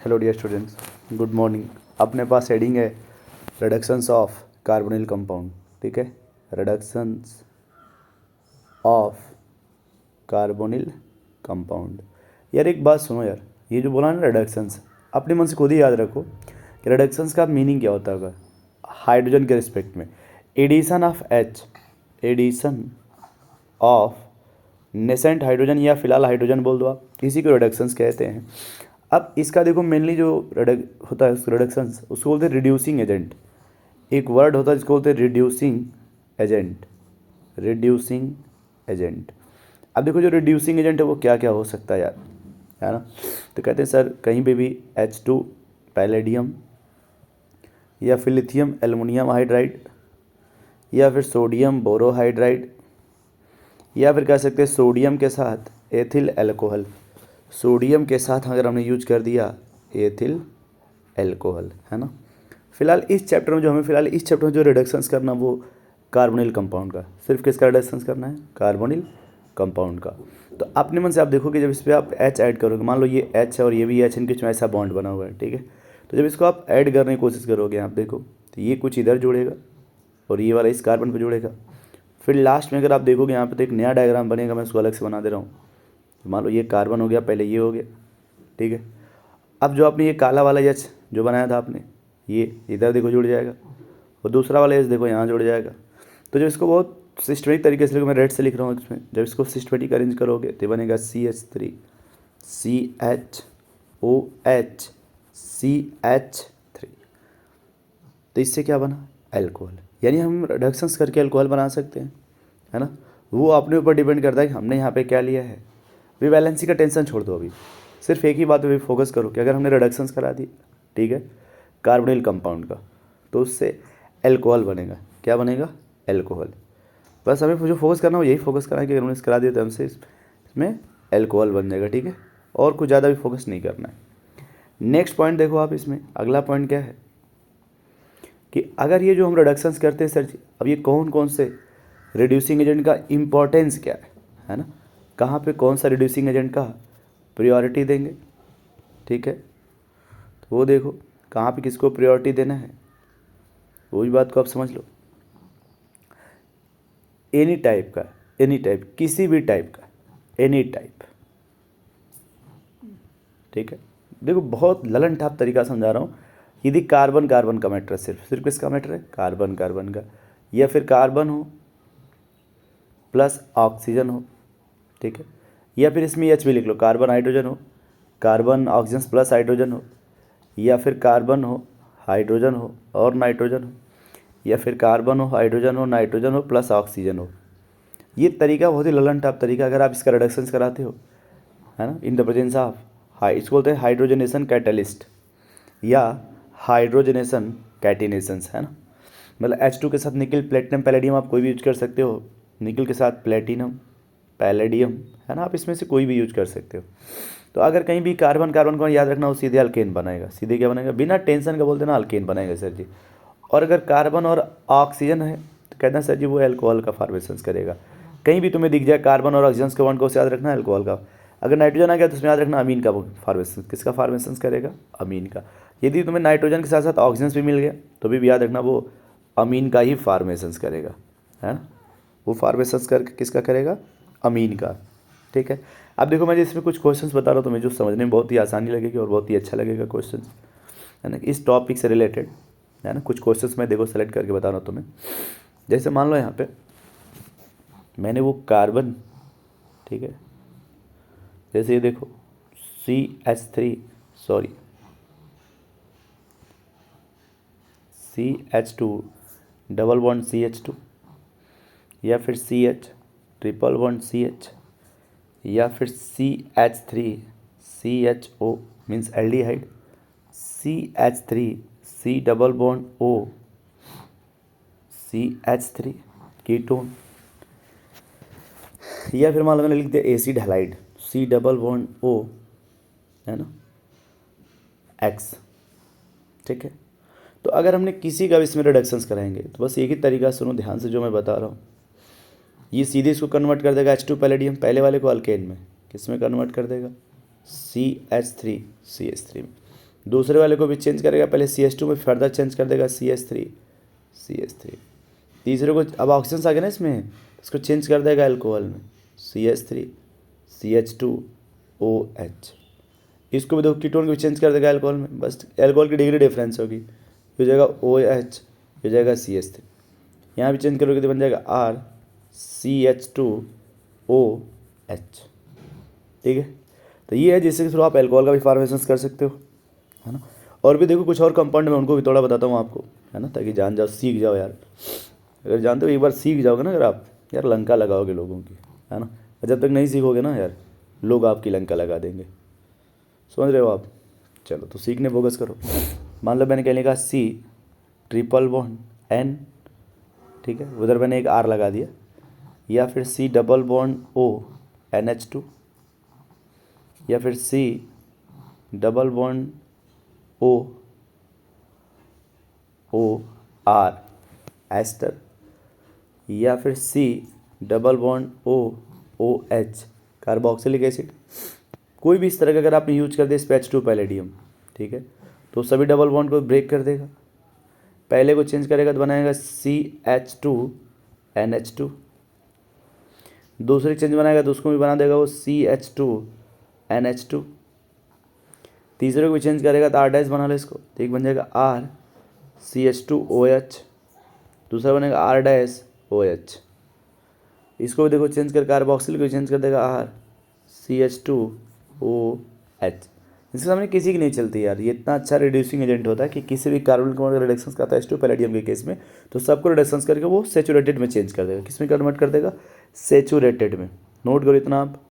Hello dear students, good morning. अपने पास heading है रिडक्शंस ऑफ कार्बोनिल कंपाउंड। ठीक है, रिडक्शंस ऑफ कार्बोनिल कंपाउंड। यार एक बात सुनो यार, ये जो बोला ना रिडक्शंस, अपने मन से खुद ही याद रखो कि रिडक्शंस का मीनिंग क्या होता होगा। हाइड्रोजन के रिस्पेक्ट में addition of H, addition of nascent hydrogen या फिलहाल हाइड्रोजन बोल दो आप, इसी को रिडक्शंस कहते हैं। अब इसका देखो मेनली जो होता है रिडक्शंस, उसको बोलते हैं रिड्यूसिंग एजेंट। एक वर्ड होता है जिसको बोलते हैं रिड्यूसिंग एजेंट, रिड्यूसिंग एजेंट। अब देखो जो रिड्यूसिंग एजेंट है वो क्या क्या हो सकता है यार, है ना। तो कहते हैं सर कहीं पे भी H2 पैलेडियम या फिर लिथियम एल्युमिनियम हाइड्राइड या फिर सोडियम बोरोहाइड्राइड या फिर कह सकते हैं सोडियम के साथ एथिल एल्कोहल। सोडियम के साथ अगर हमने यूज कर दिया एथिल एल्कोहल, है ना। फिलहाल इस चैप्टर में जो रिडक्शंस करना वो कार्बोनिल कंपाउंड का, सिर्फ किसका रिडक्शंस करना है, कार्बोनिल कंपाउंड का। तो अपने मन से आप देखोगे जब इस पर आप H ऐड करोगे, मान लो ये H है और ये भी H, इनके बीच में ऐसा बॉन्ड बना हुआ है, ठीक है। तो जब इसको आप ऐड करने की कोशिश करोगे, आप देखो तो ये कुछ इधर जुड़ेगा और ये वाला इस कार्बन पर जुड़ेगा। फिर लास्ट में अगर आप देखोगे यहाँ पे तो एक नया डायग्राम बनेगा, मैं उसको अलग से बना दे रहा हूँ। मान लो ये कार्बन हो गया, पहले ये हो गया, ठीक है। अब जो आपने ये काला वाला एच जो बनाया था आपने, ये इधर देखो जुड़ जाएगा और दूसरा वाला एच देखो यहाँ जुड़ जाएगा। तो जब इसको बहुत सिस्टमेटिक तरीके से, मैं रेड से लिख रहा हूँ इसमें, जब इसको सिस्टमेटिक अरेंज करोगे तो बनेगा CH3 CHOH CH3। तो इससे क्या बना, एल्कोहल। यानी हम रिडक्शंस करके अल्कोहल बना सकते हैं, है ना। वो अपने ऊपर डिपेंड करता है कि हमने यहाँ पे क्या लिया है। वैलेंसी का टेंशन छोड़ दो, अभी सिर्फ एक ही बात पे फोकस करो कि अगर हमने रिडक्शंस करा दी, ठीक है, कार्बोनिल कंपाउंड का, तो उससे एल्कोहल बनेगा। क्या बनेगा, एल्कोहल। बस हमें जो फोकस करना हो यही फोकस करना है कि अगर हमने करा दिया तो हमसे इसमें एल्कोहल बन जाएगा, ठीक है। और कुछ ज़्यादा भी फोकस नहीं करना है। नेक्स्ट पॉइंट देखो आप, इसमें अगला पॉइंट क्या है कि अगर ये जो हम रिडक्शंस करते हैं सर जी, अब ये कौन कौन से रिड्यूसिंग एजेंट का इम्पोर्टेंस क्या है ना, कहाँ पे कौन सा रिड्यूसिंग एजेंट का प्रायोरिटी देंगे, ठीक है। तो वो देखो कहाँ पे किसको प्रायोरिटी देना है, वो भी बात को आप समझ लो। एनी टाइप का, एनी टाइप, किसी भी टाइप का, एनी टाइप, ठीक है। देखो बहुत ललन टाप तरीका समझा रहा हूँ। यदि कार्बन कार्बन का मैटर है, सिर्फ किसका मैटर है, कार्बन कार्बन का, या फिर कार्बन हो प्लस ऑक्सीजन हो, ठीक है। या फिर इसमें H भी लिख लो, कार्बन हाइड्रोजन हो, कार्बन ऑक्सीजन प्लस हाइड्रोजन हो, या फिर कार्बन हो हाइड्रोजन हो और नाइट्रोजन हो, या फिर कार्बन हो हाइड्रोजन हो नाइट्रोजन हो प्लस ऑक्सीजन हो। ये तरीका बहुत ही ललन टाप तरीका, अगर आप इसका रिडक्शंस कराते हो, है ना, इन द प्रेजेंस ऑफ इसको बोलते हैं हाइड्रोजनेशन कैटलिस्ट या हाइड्रोजनेशन कैटिनेशंस, है ना। मतलब H2 के साथ निकल प्लेटिनम पैलेडियम आप कोई भी यूज कर सकते हो, निकल के साथ प्लेटिनम पैलेडियम, है ना, आप इसमें से कोई भी यूज कर सकते हो। तो अगर कहीं भी कार्बन कार्बन को याद रखना, वो सीधे अल्केन बनाएगा, सीधे क्या बनेगा, बिना टेंशन का बोलते ना अल्केन बनाएगा सर जी। और अगर कार्बन और ऑक्सीजन है तो कहते हैं सर जी वो एल्कोहल का फॉर्मेशन करेगा। कहीं भी तुम्हें दिख जाए कार्बन और ऑक्सीजन के बॉन्ड को याद रखना एल्कोहल का। अगर नाइट्रोजन आ गया तो उसमें याद रखना अमीन का फॉर्मेशन, किसका फॉर्मेशन करेगा, अमीन का। यदि तुम्हें नाइट्रोजन के साथ साथ ऑक्सीजन भी मिल गया तो भी याद रखना वो अमीन का ही फॉर्मेशन करेगा, है ना। वो फॉर्मेशन करके किसका करेगा, अमीन का, ठीक है। अब देखो मैं इसमें कुछ क्वेश्चंस बता रहा हूँ तुम्हें, जो समझने में बहुत ही आसानी लगेगी और बहुत ही अच्छा लगेगा क्वेश्चन, है ना, इस टॉपिक से रिलेटेड, है ना। कुछ क्वेश्चंस मैं देखो सेलेक्ट करके बता रहा हूँ तुम्हें। जैसे मान लो यहाँ पे मैंने वो कार्बन, ठीक है, जैसे ये देखो CH3 sorry CH2 double bond CH2 या फिर CH ट्रिपल बॉन्ड CH या फिर CH3 CHO means aldehyde, CH3 C double bond O CH3 ketone, या फिर मान लो मैंने लिख दिया acid halide C double bond O, है ना, X, ठीक है। तो अगर हमने किसी का भी इसमें रिडक्शंस कराएंगे तो बस एक ही तरीका सुनो ध्यान से जो मैं बता रहा हूँ, ये सीधे इसको कन्वर्ट कर देगा H2 पैलेडियम, पहले वाले को अल्केन में, किस में कन्वर्ट कर देगा, CH3 CH3 में। दूसरे वाले को भी चेंज करेगा, पहले CH2 में फर्दर चेंज कर देगा CH3। तीसरे को अब ऑक्सीजन आ गया ना इसमें, इसको चेंज कर देगा अल्कोहल में CH3 CH2OH। इसको भी देखो कीटोन को भी चेंज कर देगा अल्कोहल में, बस अल्कोहल की डिग्री डिफरेंस होगी, हो जाएगा OH, हो जाएगा CH3। यहाँ भी चेंज करोगे तो बन जाएगा RCH2OH। ठीक है, तो ये है जिसके थ्रू आप अल्कोहल का भी फॉर्मेशन कर सकते हो, है ना। और भी देखो कुछ और कंपाउंड में उनको भी थोड़ा बताता हूँ आपको, है ना, ताकि जान जाओ, सीख जाओ यार। अगर जानते हो एक बार सीख जाओगे ना, अगर आप यार लंका लगाओगे लोगों की, है ना। जब तक नहीं सीखोगे ना यार, लोग आपकी लंका लगा देंगे, समझ रहे हो आप। चलो तो सीखने फोकस करो। मान लो मैंने क्या लिखा, C∼N, ठीक है, उधर मैंने एक R लगा दिया, या फिर C∼O NH2, या फिर C∼OR एस्टर, या फिर C∼OOH कार्बोक्सिलिक एसिड। कोई भी इस तरह का अगर आपने यूज कर दिया SpH2 पैलेडियम, ठीक है, तो सभी डबल बॉन्ड को ब्रेक कर देगा। पहले को चेंज करेगा तो बनाएगा CH2NH2, दूसरे चेंज बनाएगा तो उसको भी बना देगा वो CH2NH2। तीसरे को भी चेंज करेगा तो R- बना लो इसको, तो एक बन जाएगा RCH2OH, दूसरा बनेगा R'OH। इसको भी देखो चेंज कर, कार्बोक्सिल को चेंज कर देगा RCH2OH। इसके सामने किसी की नहीं चलती यार, ये इतना अच्छा रिड्यूसिंग एजेंट होता है कि किसी भी कार्बन को अगर रिडक्शन करता है H2 पैलेडियम के केस में, तो सबको रिडक्शन करके वो सेचुरेटेड में चेंज कर देगा। किस में कन्वर्ट कर देगा, सेचुरेटेड में। नोट करो इतना आप।